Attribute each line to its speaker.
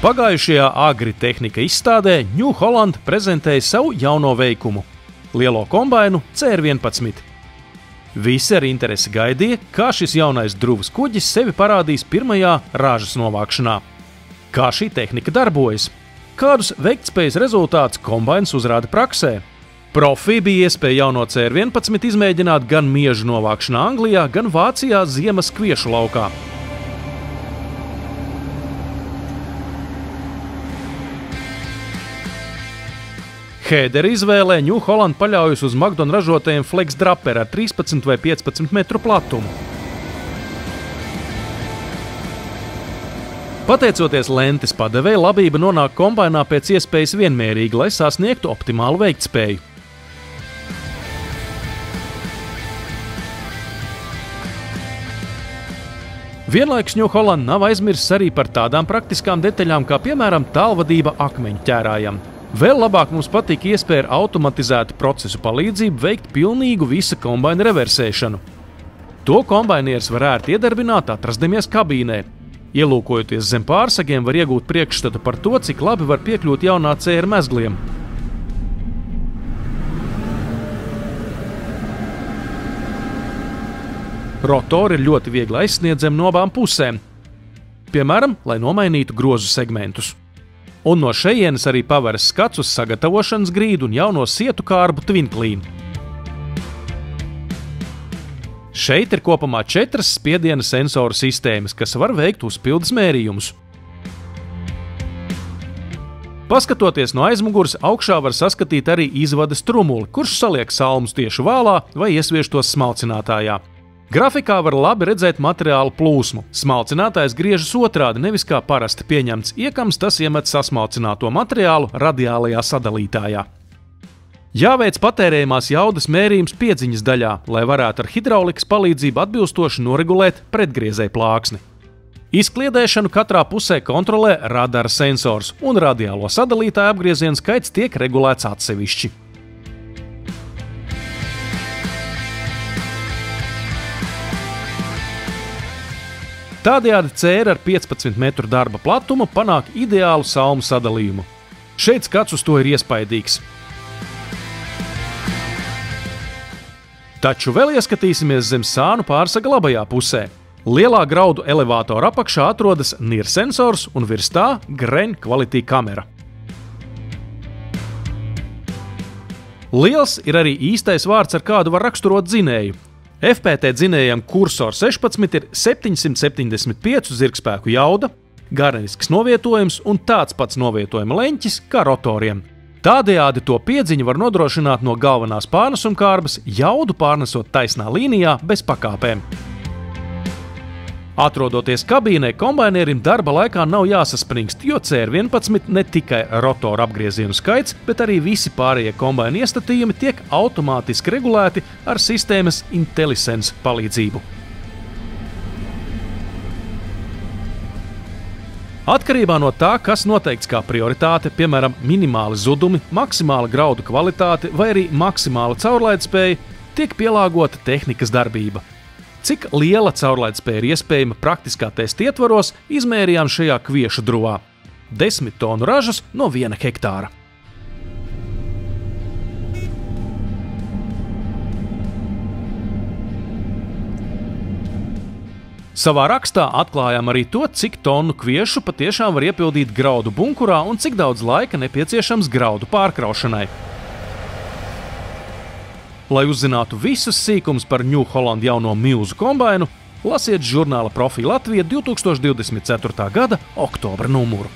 Speaker 1: Pagājušajā agritehnika izstādē New Holland prezentēja savu jauno veikumu – lielo kombainu CR11. Visi ar interesi gaidīja, kā šis jaunais druvas kuģis sevi parādīs pirmajā ražas novākšanā. Kā šī tehnika darbojas? Kādus veiktspējas rezultātus kombains uzrāda praksē? Profī bija iespēja jauno CR11 izmēģināt gan miežu novākšanā Anglijā, gan Vācijā ziemas kviešu laukā. Hēdera izvēlē New Holland paļaujas uz Magdon ražotajiem Flex Draper ar 13 vai 15 metru platumu. Pateicoties lentes padevei, labība nonāk kombainā pēc iespējas vienmērīgi, lai sasniegtu optimālu veiktspēju. Vienlaikus New Holland nav aizmirsis arī par tādām praktiskām detaļām, kā piemēram tālvadība akmeņu ķērājam. Vēl labāk mums patīk iespēja ar automatizētu procesu palīdzību veikt pilnīgu visa kombaina reversēšanu. To kombainieris var ērti iedarbināt, atrastamies kabīnē. Ielūkojoties zem pārsegiem, var iegūt priekšstatu par to, cik labi var piekļūt jaunā CR mezgliem. Rotori ir ļoti viegli aizsniedzami no abām pusēm, piemēram, lai nomainītu grozu segmentus. Un no šejienes arī paveras skats uz sagatavošanas grīdu un jauno sietu kārbu Twin Clean. Šeit ir kopumā 4 spiediena sensoru sistēmas, kas var veikt uzpildes mērījumus. Paskatoties no aizmugures, augšā var saskatīt arī izvades trumuli, kurš saliek salmus tieši vālā vai iesviež tos smalcinātājā. Grafikā var labi redzēt materiālu plūsmu. Smalcinātājs griežas otrādi, nevis kā parasti pieņemts iekams, tas iemet sasmalcināto materiālu radiālajā sadalītājā. Jāveic patērējumās jaudas mērījums piedziņas daļā, lai varētu ar hidraulikas palīdzību atbilstoši noregulēt pretgriezēju plāksni. Izkliedēšanu katrā pusē kontrolē radara sensors, un radiālo sadalītāju apgriezienu skaits tiek regulēts atsevišķi. Tādējādi CR ar 15 metru darba platumu panāk ideālu salmu sadalījumu. Šeit skats uz to ir iespaidīgs. Taču vēl ieskatīsimies zem sānu pārsaga labajā pusē. Lielā graudu elevātora apakšā atrodas NIR sensors un virs tā Grain Quality kamera. Liels ir arī īstais vārds, ar kādu var raksturot dzinēju. FPT dzinējam Kursor 16 ir 775 zirgspēku jauda, garenisks novietojums un tāds pats novietojuma leņķis kā rotoriem. Tādējādi to piedziņu var nodrošināt no galvenās pārnesumkārbas, jaudu pārnesot taisnā līnijā bez pakāpēm. Atrodoties kabīnē, kombainierim darba laikā nav jāsaspringst, jo CR11 ne tikai rotora apgriezienu skaits, bet arī visi pārējie kombaina iestatījumi tiek automātiski regulēti ar sistēmas IntelliSense palīdzību. Atkarībā no tā, kas noteikts kā prioritāte, piemēram, minimāli zudumi, maksimāla graudu kvalitāte vai arī maksimāla caurlaidspēja, tiek pielāgota tehnikas darbība. Cik liela caurlaidspēja ir iespējama praktiskā testa ietvaros, izmērījām šajā kviešu druvā – 10 tonu ražas no 1 hektāra. Savā rakstā atklājām arī to, cik tonu kviešu patiešām var iepildīt graudu bunkurā un cik daudz laika nepieciešams graudu pārkraušanai. Lai uzzinātu visus sīkumus par New Holland jauno milzu kombainu, lasiet žurnāla Profī Latvija 2024. gada oktobra numuru.